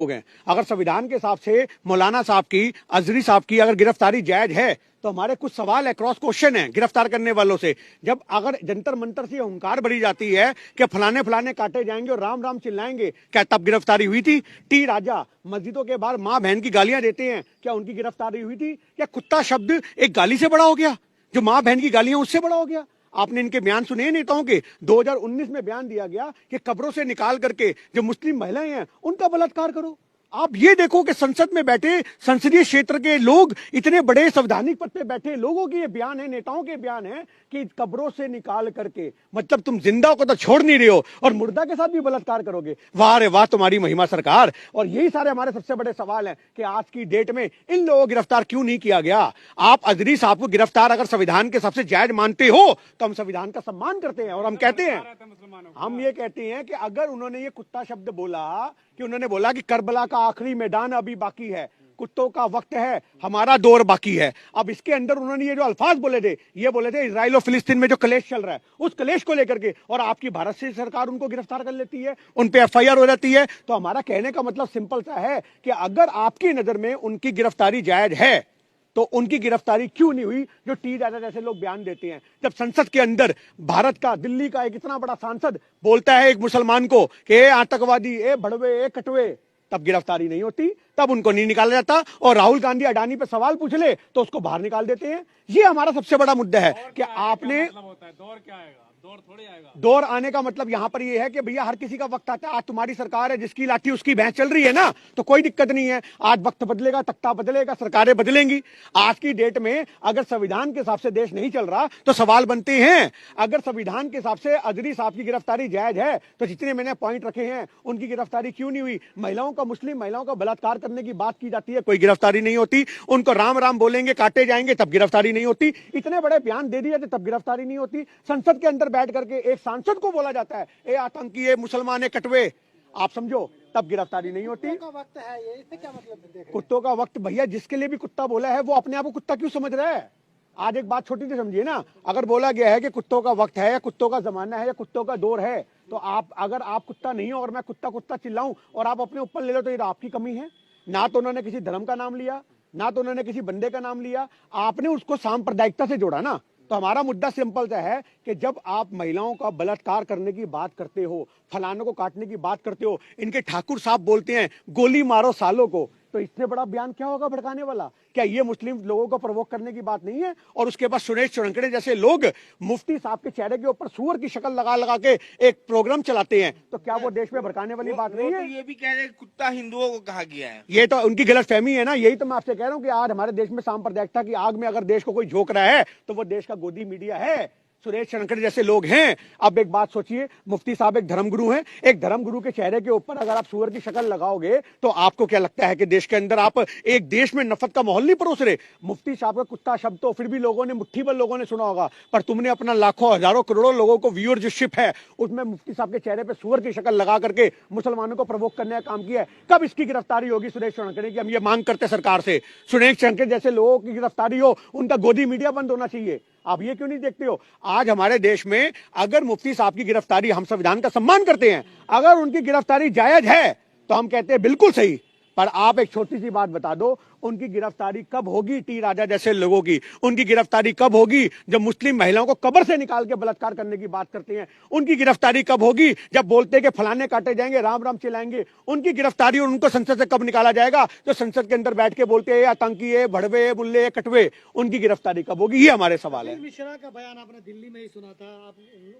हो गए। अगर संविधान के हिसाब से मौलाना साहब की, अजहरी साहब की अगर गिरफ्तारी जायज है तो हमारे कुछ सवाल है, क्रॉस क्वेश्चन है गिरफ्तार करने वालों से। जब अगर जंतर मंतर से हुंकार भरी जाती है कि फलाने फलाने काटे जाएंगे और राम राम चिल्लाएंगे, क्या तब गिरफ्तारी हुई थी? टी राजा मस्जिदों के बाहर मां बहन की गालियां देते हैं, क्या उनकी गिरफ्तारी हुई थी? क्या कुत्ता शब्द एक गाली से बड़ा हो गया? जो मां बहन की गालियां उससे बड़ा हो गया? आपने इनके बयान सुने नेताओं के? 2019 में बयान दिया गया कि कब्रों से निकाल करके जो मुस्लिम महिलाएं हैं उनका बलात्कार करो। आप ये देखो कि संसद में बैठे संसदीय क्षेत्र के लोग, इतने बड़े संवैधानिक पद पे बैठे लोगों के ये बयान है, नेताओं के बयान है कि कब्रों से निकाल करके, मतलब तुम जिंदा को तो छोड़ नहीं रहे हो और मुर्दा के साथ भी बलात्कार करोगे। वाह रे वाह तुम्हारी महिमा सरकार। और यही सारे हमारे सबसे बड़े सवाल हैं कि आज की डेट में इन लोगों को गिरफ्तार क्यों नहीं किया गया? आप अजहरी साहब को गिरफ्तार अगर संविधान के सबसे जायज मानते हो तो हम संविधान का सम्मान करते हैं और हम कहते हैं, हम ये कहते हैं कि अगर उन्होंने ये कुत्ता शब्द बोला, कि उन्होंने बोला कि करबला का आखिरी मैदान अभी बाकी है, कुत्तों का वक्त है, हमारा दौर बाकी है। अब इसके अंदर उन्होंने ये जो अल्फाज बोले थे, ये बोले थे इजराइल और फिलिस्तीन में जो कलेश चल रहा है उस कलेश को लेकर के, और आपकी भारत से सरकार उनको गिरफ्तार कर लेती है, उन पे एफआईआर हो जाती है। तो हमारा कहने का मतलब सिंपल सा है कि अगर आपकी नजर में उनकी गिरफ्तारी जायज है तो उनकी गिरफ्तारी क्यों नहीं हुई? जो टी राजा जैसे लोग बयान देते हैं, जब संसद के अंदर भारत का, दिल्ली का एक इतना बड़ा सांसद बोलता है एक मुसलमान को कि आतंकवादी, ए भड़वे, ए कटवे, तब गिरफ्तारी नहीं होती, तब उनको नहीं निकाला जाता। और राहुल गांधी अडानी पे सवाल पूछ ले तो उसको बाहर निकाल देते हैं। ये हमारा सबसे बड़ा मुद्दा है कि आपने, दौर क्या आएगा? दौर थोड़ी आएगा। दौर आने का मतलब यहां पर ये है कि भैया हर किसी का वक्त आता है। आज तुम्हारी सरकार है, जिसकी लाठी उसकी भैंस चल रही है ना, तो कोई दिक्कत नहीं है। आज वक्त बदलेगा, तख्ता बदलेगा, सरकारें बदलेंगी। आज की डेट में अगर संविधान के हिसाब से देश नहीं चल रहा तो सवाल बनते हैं। अगर संविधान के हिसाब से अजहरी साहब की गिरफ्तारी जायज है तो जितने मैंने पॉइंट रखे हैं उनकी गिरफ्तारी क्यों नहीं हुई? महिलाओं का, मुस्लिम महिलाओं का बलात्कार करने की बात की जाती है, कोई गिरफ्तारी नहीं होती। उनको राम राम बोलेंगे, काटे जाएंगे, तब गिरफ्तारी नहीं होती। इतने बड़े बयान दे दिए तब गिरफ्तारी नहीं होती। संसद के अंदर बैठ करके एक सांसद को बोला जाता है ए आतंकी, ए मुसलमान, ए कटवे, आप समझो, तब गिरफ्तारी नहीं होती। कुत्तों का वक्त है, ये इससे क्या मतलब? कुत्तों का वक्त, भैया जिसके लिए भी कुत्ता बोला है वो अपने आप को कुत्ता क्यों समझ रहा है? आज एक बात छोटी सी समझिए ना, अगर बोला गया है कि कुत्तों का वक्त है या कुत्तों का जमाना है या कुत्तों का दौर है, तो आप, अगर आप कुत्ता नहीं हो और मैं कुत्ता कुत्ता चिल्लाऊं और आप अपने ऊपर ले लो तो ये आपकी कमी है। ना तो उन्होंने किसी धर्म का नाम लिया, ना तो उन्होंने किसी बंदे का नाम लिया, आपने उसको सांप्रदायिकता से जोड़ा ना। तो हमारा मुद्दा सिंपल सा है कि जब आप महिलाओं का बलात्कार करने की बात करते हो, फलानों को काटने की बात करते हो, इनके ठाकुर साहब बोलते हैं गोली मारो सालों को, तो इससे बड़ा बयान क्या होगा भड़काने वाला? क्या ये मुस्लिम लोगों को प्रवोक करने की बात नहीं है? और उसके बाद सुरेश चौरंकड़े जैसे लोग मुफ्ती साहब के चेहरे के ऊपर सूअर की शक्ल लगा लगा के एक प्रोग्राम चलाते हैं, तो क्या वो देश में भड़काने वाली बात नहीं है? तो ये भी कह रहे हैं कुत्ता हिंदुओं को कहा गया है। ये तो उनकी गलतफहमी है ना। यही तो मैं आपसे कह रहा हूं कि आज हमारे देश में सांप्रदायिकता की आग में अगर देश को कोई झोंक रहा है तो वो देश का गोदी मीडिया है, सुरेश चौरंकड़े जैसे लोग हैं। अब एक बात सोचिए, मुफ्ती साहब एक धर्मगुरु हैं, एक धर्मगुरु के चेहरे के ऊपर अगर आप सूअर की शक्ल लगाओगे तो आपको क्या लगता है कि देश के अंदर आप एक देश में नफरत का माहौल नहीं परोस रहे? मुफ्ती साहब का कुत्ता शब्द तो फिर भी लोगों ने, मुट्ठी भर लोगों ने सुना होगा, पर तुमने अपना लाखों हजारों करोड़ों लोगों को व्यूअरशिप है उसमें मुफ्ती साहब के चेहरे पर सूअर की शक्ल लगा करके मुसलमानों को प्रवोक करने का काम किया है। कब इसकी गिरफ्तारी होगी सुरेश चौरंकड़े की? हम ये मांग करते सरकार से, सुरेश चौरंकड़े जैसे लोगों की गिरफ्तारी हो, उनका गोदी मीडिया बंद होना चाहिए। आप ये क्यों नहीं देखते हो? आज हमारे देश में अगर मुफ्ती साहब की गिरफ्तारी, हम संविधान का सम्मान करते हैं, अगर उनकी गिरफ्तारी जायज है तो हम कहते हैं बिल्कुल सही, पर आप एक छोटी सी बात बता दो, उनकी गिरफ्तारी कब होगी? टी राजा जैसे लोगों की उनकी गिरफ्तारी कब होगी? जब मुस्लिम महिलाओं को कब्र से निकाल के बलात्कार करने की बात करते हैं, उनकी गिरफ्तारी कब होगी? जब बोलते हैं कि फलाने काटे जाएंगे, राम राम चिल्लाएंगे, उनकी गिरफ्तारी और उनको संसद से कब निकाला जाएगा? जो संसद के अंदर बैठ के बोलते हैं आतंकी, है भड़वे, बुल्ले, कटवे, उनकी गिरफ्तारी कब होगी? ये हमारे सवाल है। मिश्रा का बयान आपने दिल्ली में ही सुना था, आप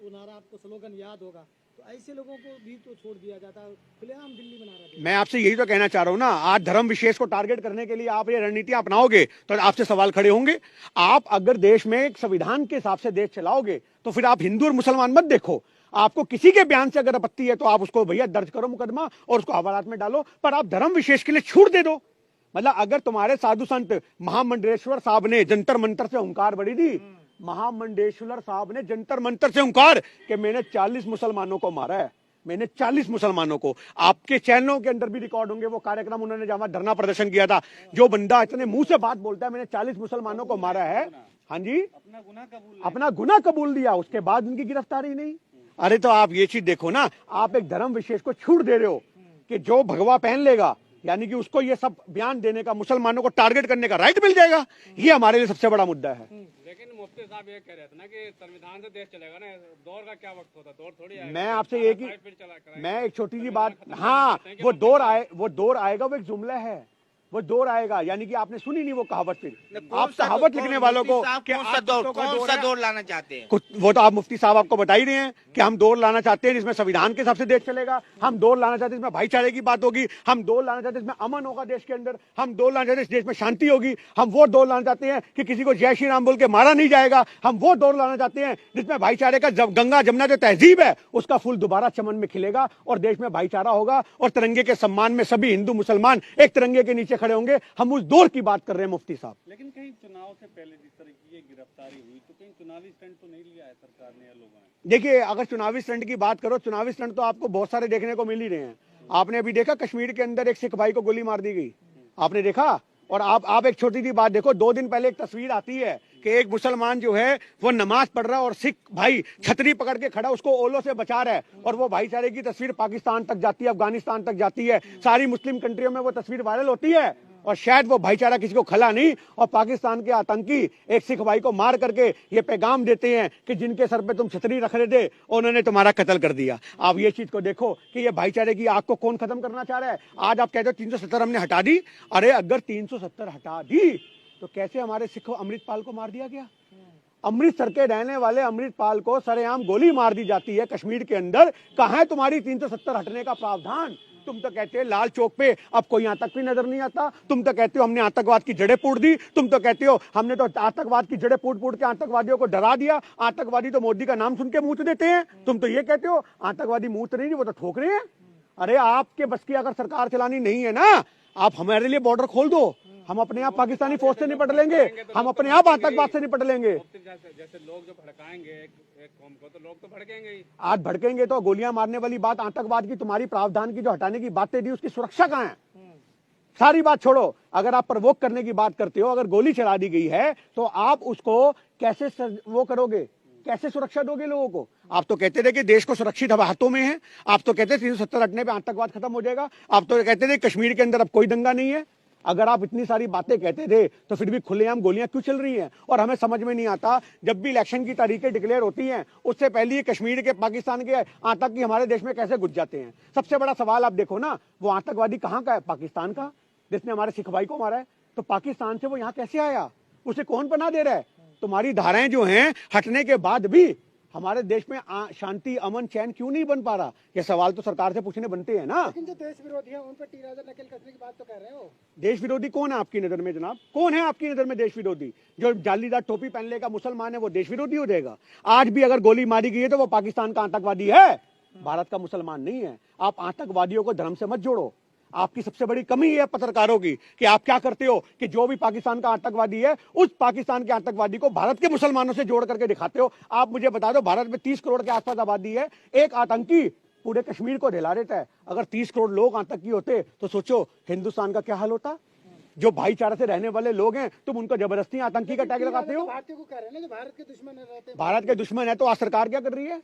नारा, आपको स्लोगन याद होगा, तो ऐसे लोगों को भी तो छोड़ दिया जाता है, खुलेआम दिल्ली बना रहा है। मैं आपसे यही तो कहना चाह रहा हूं ना, आज धर्म विशेष को टारगेट करने के लिए आप ये रणनीतियां अपनाओगे तो आपसे सवाल खड़े होंगे। आप अगर देश में संविधान के हिसाब से देश चलाओगे तो फिर आप हिंदू और मुसलमान मत देखो। आपको किसी के बयान से अगर आपत्ति है तो आप उसको भैया दर्ज करो मुकदमा और उसको हवालात में डालो, पर आप धर्म विशेष के लिए छूट दे दो। मतलब अगर तुम्हारे साधु संत महामंडलेश्वर साहब ने जंतर मंतर से हुंकार भरी थी, महामंडलेश्वर साहब ने जंतर मंतर से हुंकार कि मैंने 40 मुसलमानों को मारा है, मैंने 40 मुसलमानों को, आपके चैनलों के अंदर भी रिकॉर्ड होंगे वो कार्यक्रम, उन्होंने जहां धरना प्रदर्शन किया था, जो बंदा इतने मुंह से बात बोलता है मैंने 40 मुसलमानों को मारा है, हाँ जी, अपना गुनाह कबूल दिया, उसके बाद उनकी गिरफ्तारी नहीं। अरे तो आप ये चीज देखो ना, आप एक धर्म विशेष को छूट दे रहे हो कि जो भगवा पहन लेगा यानी कि उसको ये सब बयान देने का, मुसलमानों को टारगेट करने का राइट मिल जाएगा। ये हमारे लिए सबसे बड़ा मुद्दा है। लेकिन मुफ्ती साहब ये कह रहे थे ना कि संविधान से देश चलेगा ना, दौर का क्या वक्त होता, दौर थोड़ी आएगा। मैं आपसे एक ही, फिर चला कराएंगे। मैं एक छोटी सी बात, हाँ वो दौर आएगा, वो एक जुमला है, वो दौर आएगा। यानी कि आपने सुनी नहीं वो कहावत। फिर आप कहावत लिखने वालों को कौन सा दौर लाना चाहते हैं? वो तो आप मुफ्ती साहब आपको बता ही रहे हैं कि हम दौर लाना चाहते हैं जिसमें संविधान के हिसाब से देश चलेगा, हम दौर लाना चाहते हैं जिसमें भाईचारे की बात होगी, हम दौर लाना चाहते हैं जिसमें अमन होगा देश के अंदर, हम दौर लाना चाहते हैं देश में शांति होगी, हम वो दौर लाना चाहते हैं कि किसी को जय श्री राम बोल के मारा नहीं जाएगा, हम वो दौर लाना चाहते हैं जिसमें भाईचारे का गंगा जमुना जो तहजीब है उसका फूल दोबारा चमन में खिलेगा और देश में भाईचारा होगा और तिरंगे के सम्मान में सभी हिंदू मुसलमान एक तिरंगे के नीचे खड़े होंगे। हम उस दौर की बात कर रहे हैं मुफ्ती साहब। लेकिन कहीं चुनाव से पहले जिस तरह की ये गिरफ्तारी हुई तो कहीं चुनावी स्टंट तो नहीं लिया है सरकार ने या लोगों ने? देखिए, अगर चुनावी स्टंट की बात करो, चुनावी स्टंट तो आपको बहुत सारे देखने को मिल ही रहे हैं। आपने अभी देखा कश्मीर के अंदर एक सिख भाई को गोली मार दी गई, आपने देखा। और आप एक छोटी सी बात देखो, 2 दिन पहले एक तस्वीर आती है कि एक मुसलमान जो है वो नमाज पढ़ रहा है और सिख भाई छतरी पकड़ के खड़ा उसको ओलों से बचा रहा है, और वो भाईचारे की तस्वीर पाकिस्तान तक जाती है, अफगानिस्तान तक जाती है, सारी मुस्लिम कंट्रियों में वो तस्वीर वायरल होती है। और शायद वो भाईचारा किसी को खला नहीं, और पाकिस्तान के आतंकी एक सिख भाई को मार करके ये पैगाम देते हैं कि जिनके सर पे तुम छतरी रख रहे थे उन्होंने तुम्हारा कत्ल कर दिया। आप ये चीज को देखो कि ये भाईचारे की आग को कौन खत्म करना चाह रहा है। आज आप कहते हो 370 हमने हटा दी, अरे अगर 370 हटा दी तो कैसे हमारे सिख अमृतपाल को मार दिया गया? अमृतसर के रहने वाले अमृतपाल को सरेआम गोली मार दी जाती है कश्मीर के अंदर। कहां है तुम्हारी 370 हटने का प्रावधान? तुम तो कहते हो लाल चौक पे अब कोई यहाँ तक भी नजर नहीं आता, तुम तो कहते हो हमने आतंकवाद की जड़ें पूड दी, तुम तो कहते हो हमने तो आतंकवाद की जड़ें पूड के आतंकवादियों को डरा दिया, आतंकवादी तो मोदी का नाम सुन के मुंह देते हैं। तुम तो ये कहते हो आतंकवादी मुंह नहीं, वो तो ठोक रहे हैं। अरे आपके बस की अगर सरकार चलानी नहीं है ना, आप हमारे लिए बॉर्डर खोल दो, हम अपने आप पाकिस्तानी फौज से निपट लेंगे, हम अपने आप आतंकवाद से निपट लेंगे। जैसे लोग जो भड़काएंगे एक कौम को तो लोग तो भड़केंगे ही। आज भड़केंगे तो गोलियां मारने वाली बात आतंकवाद की, तुम्हारी प्रावधान की जो हटाने की बातें दी उसकी सुरक्षा कहां है? सारी बात छोड़ो, अगर आप प्रवोक करने की बात करते हो, अगर गोली चला दी गई है तो आप उसको कैसे वो करोगे, कैसे सुरक्षा दोगे लोगों को? आप तो कहते थे कि देश को सुरक्षित हाथों में है, आप तो कहते थे 370 हटने पे आतंकवाद खत्म हो जाएगा, आप तो कहते थे कश्मीर के अंदर अब कोई दंगा नहीं है। अगर आप इतनी सारी बातें कहते थे तो फिर भी खुलेआम गोलियां क्यों चल रही हैं? और हमें समझ में नहीं आता, जब भी इलेक्शन की तारीखें डिक्लेयर होती हैं उससे पहले ही कश्मीर के पाकिस्तान के आतंकी हमारे देश में कैसे घुस जाते हैं। सबसे बड़ा सवाल आप देखो ना, वो आतंकवादी कहाँ का है? पाकिस्तान का, जिसने हमारे सिख भाई को मारा है। तो पाकिस्तान से वो यहाँ कैसे आया? उसे कौन पनाह दे रहा है? तुम्हारी धाराएं जो हैं हटने के बाद भी हमारे देश में शांति, अमन, चैन क्यों नहीं बन पा रहा? ये सवाल तो सरकार से पूछने बनते हैं ना। लेकिन जो देश विरोधी है उन पर टीराजर नकल कसने की बात तो कर रहे हो। देश विरोधी कौन है आपकी नजर में जनाब? कौन है आपकी नजर में देश विरोधी? जो जालीदार टोपी पहन लेगा मुसलमान है वो देश विरोधी हो जाएगा? आज भी अगर गोली मारी गई है तो वो पाकिस्तान का आतंकवादी है, भारत का मुसलमान नहीं है। आप आतंकवादियों को धर्म से मत जोड़ो। आपकी सबसे बड़ी कमी है पत्रकारों की कि आप क्या करते हो कि जो भी पाकिस्तान का आतंकवादी है उस पाकिस्तान के आतंकवादी को भारत के मुसलमानों से जोड़ करके दिखाते हो। आप मुझे बता दो, भारत में 30 करोड़ के आसपास आबादी है, एक आतंकी पूरे कश्मीर को ढिला देता है। अगर 30 करोड़ लोग आतंकी होते तो सोचो हिंदुस्तान का क्या हाल होता। जो भाईचारे से रहने वाले लोग हैं तुम उनको जबरदस्ती आतंकी का टैग लगाते हो। भारतीयों को कह रहे हैं जो भारत के दुश्मन रहते हैं। भारत के दुश्मन है तो आज सरकार क्या कर रही है?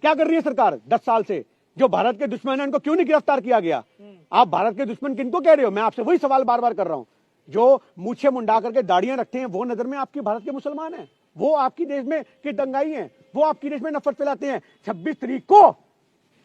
क्या कर रही है सरकार 10 साल से? जो भारत के दुश्मन है उनको क्यों नहीं गिरफ्तार किया गया? आप भारत के दुश्मन किनको कह रहे हो? मैं आपसे वही सवाल बार बार कर रहा हूं। जो मूछे मुंडा करके दाढ़ियां रखते हैं वो नजर में आपकी भारत के मुसलमान हैं, वो आपकी देश में के दंगाई हैं, वो आपकी देश में नफरत फैलाते हैं। 26 तारीख को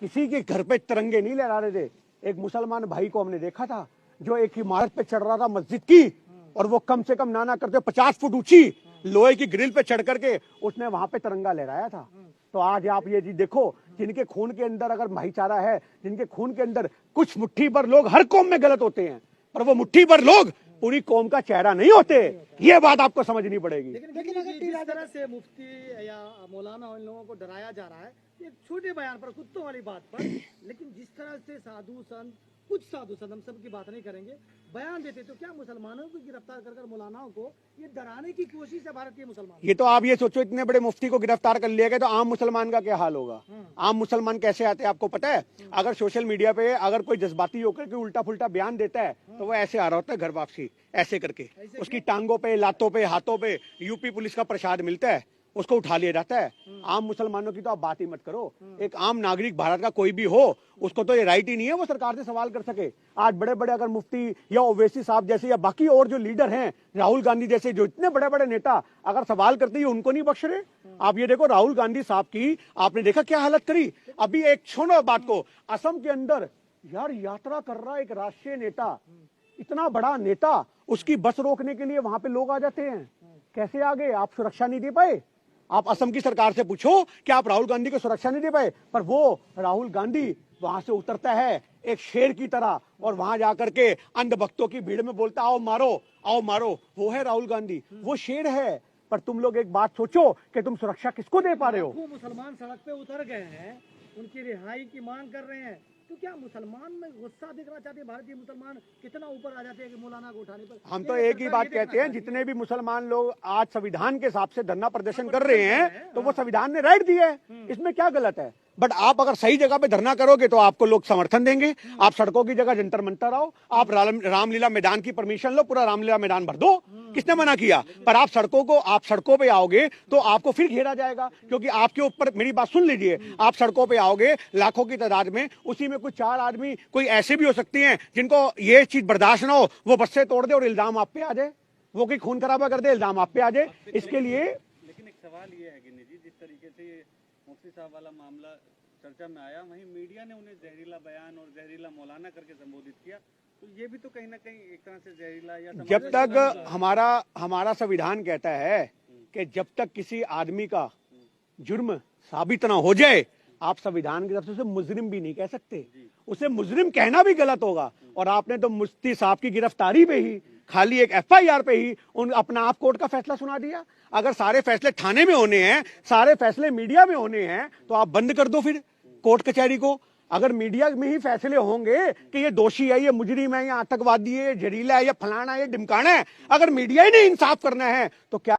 किसी के घर पे तिरंगे नहीं लहरा रहे थे। एक मुसलमान भाई को हमने देखा था जो एक इमारत पे चढ़ रहा था मस्जिद की, और वो कम से कम ना करते 50 फुट ऊंची लोहे की ग्रिल पे चढ़ करके उसने वहां पे तिरंगा लहराया था। तो आज आप ये चीज देखो, जिनके खून के अंदर अगर भाईचारा है, जिनके खून के अंदर कुछ मुट्ठी भर लोग हर कौम में गलत होते हैं, पर वो मुट्ठी भर लोग पूरी कौम का चेहरा नहीं होते। ये बात आपको समझनी पड़ेगी। लेकिन अगर जिस तरह से मुफ्ती या मौलाना उन लोगों को डराया जा रहा है एक छोटे बयान पर, कुत्तों वाली बात पर, लेकिन जिस तरह से साधु संत, कुछ साधु संत, हम सब की बात नहीं करेंगे, बयान देते, तो क्या मुसलमानों को गिरफ्तार कर मौलानाओं को ये डराने की कोशिश है भारत के मुसलमान? ये तो आप ये सोचो, इतने बड़े मुफ्ती को गिरफ्तार कर लिया गया तो आम मुसलमान का क्या हाल होगा? आम मुसलमान कैसे आते हैं आपको पता है? अगर सोशल मीडिया पे अगर कोई जज्बाती होकर के उल्टा फुल्टा बयान देता है तो वो ऐसे आ रहा होता है घर वापसी, ऐसे करके उसकी टांगों पे, लातों पे, हाथों पे यूपी पुलिस का प्रसाद मिलता है, उसको उठा लिया जाता है। आम मुसलमानों की तो आप बात ही मत करो। एक आम नागरिक भारत का कोई भी हो, उसको तो ये राइट ही नहीं है वो सरकार से सवाल कर सके। आज बड़े बड़े अगर मुफ्ती या ओवैसी साहब जैसे या बाकी और जो लीडर हैं, राहुल गांधी जैसे जो इतने बड़े बड़े नेता अगर सवाल करते हैं, उनको नहीं बख्श रहे। आप ये देखो राहुल गांधी साहब की आपने देखा क्या हालत करी। अभी एक छोड़ो बात को, असम के अंदर यार यात्रा कर रहा एक राष्ट्रीय नेता, इतना बड़ा नेता, उसकी बस रोकने के लिए वहां पे लोग आ जाते हैं। कैसे आ गए? आप सुरक्षा नहीं दे पाए? आप असम की सरकार से पूछो कि आप राहुल गांधी को सुरक्षा नहीं दे पाए। पर वो राहुल गांधी वहां से उतरता है एक शेर की तरह और वहां जाकर के अंधभक्तों की भीड़ में बोलता आओ मारो, आओ मारो। वो है राहुल गांधी, वो शेर है। पर तुम लोग एक बात सोचो कि तुम सुरक्षा किसको दे पा रहे हो? लाखों मुसलमान सड़क पे उतर गए हैं, उनकी रिहाई की मांग कर रहे हैं। तो क्या मुसलमान में गुस्सा दिखना चाहते हैं? भारतीय मुसलमान कितना ऊपर आ जाते हैं कि मौलाना को उठाने पर? हम तो एक ही बात कहते हैं, जितने भी मुसलमान लोग आज संविधान के हिसाब से धरना प्रदर्शन कर रहे हैं, तो वो संविधान ने राइट दिया है, इसमें क्या गलत है? बट आप अगर सही जगह पे धरना करोगे तो आपको लोग समर्थन देंगे। आप सड़कों की जगह जंतर मंतर आओ, आप रामलीला मैदान की परमिशन लो, पूरा रामलीला मैदान भर दो, किसने मना किया? पर आप सड़कों पे आओगे तो आपको फिर घेरा जाएगा, क्योंकि आपके ऊपर, मेरी बात सुन लीजिए, आप सड़कों पे आओगे लाखों की तादाद में, उसी में कुछ 4 आदमी कोई ऐसे भी हो सकती हैं जिनको ये चीज बर्दाश्त ना हो, वो बस से तोड़ दे और इल्जाम आप पे आ जाए, वो कोई खून खराबा कर दे, इल्जाम आप पे आ जाए। इसके लिए लेकिन एक सवाल ये है गिन्नी जी, जिस तरीके से ये मुफ्ती साहब वाला मामला चर्चा में आया, वहीं मीडिया ने उन्हें जहरीला बयान और जहरीला मौलाना करके संबोधित किया, तो ये भी तो कहीं ना कहीं एक तरह से जहरीला या जब तक हमारा संविधान कहता है कि जब तक किसी आदमी का जुर्म साबित ना हो जाए, आप संविधान की तरफ से उसे मुजरिम भी नहीं कह सकते। उसे मुजरिम कहना भी गलत होगा। और आपने तो मुफ्ती साहब की गिरफ्तारी पे ही, खाली एक FIR पे ही अपना आप कोर्ट का फैसला सुना दिया। अगर सारे फैसले थाने में होने हैं, सारे फैसले मीडिया में होने हैं, तो आप बंद कर दो फिर कोर्ट कचहरी को। अगर मीडिया में ही फैसले होंगे कि ये दोषी है, ये मुजरिम है, ये आतंकवादी है, ये जहरीला है, ये फलाना है, ये ढिमकाना है, अगर मीडिया ही नहीं इंसाफ करना है तो क्या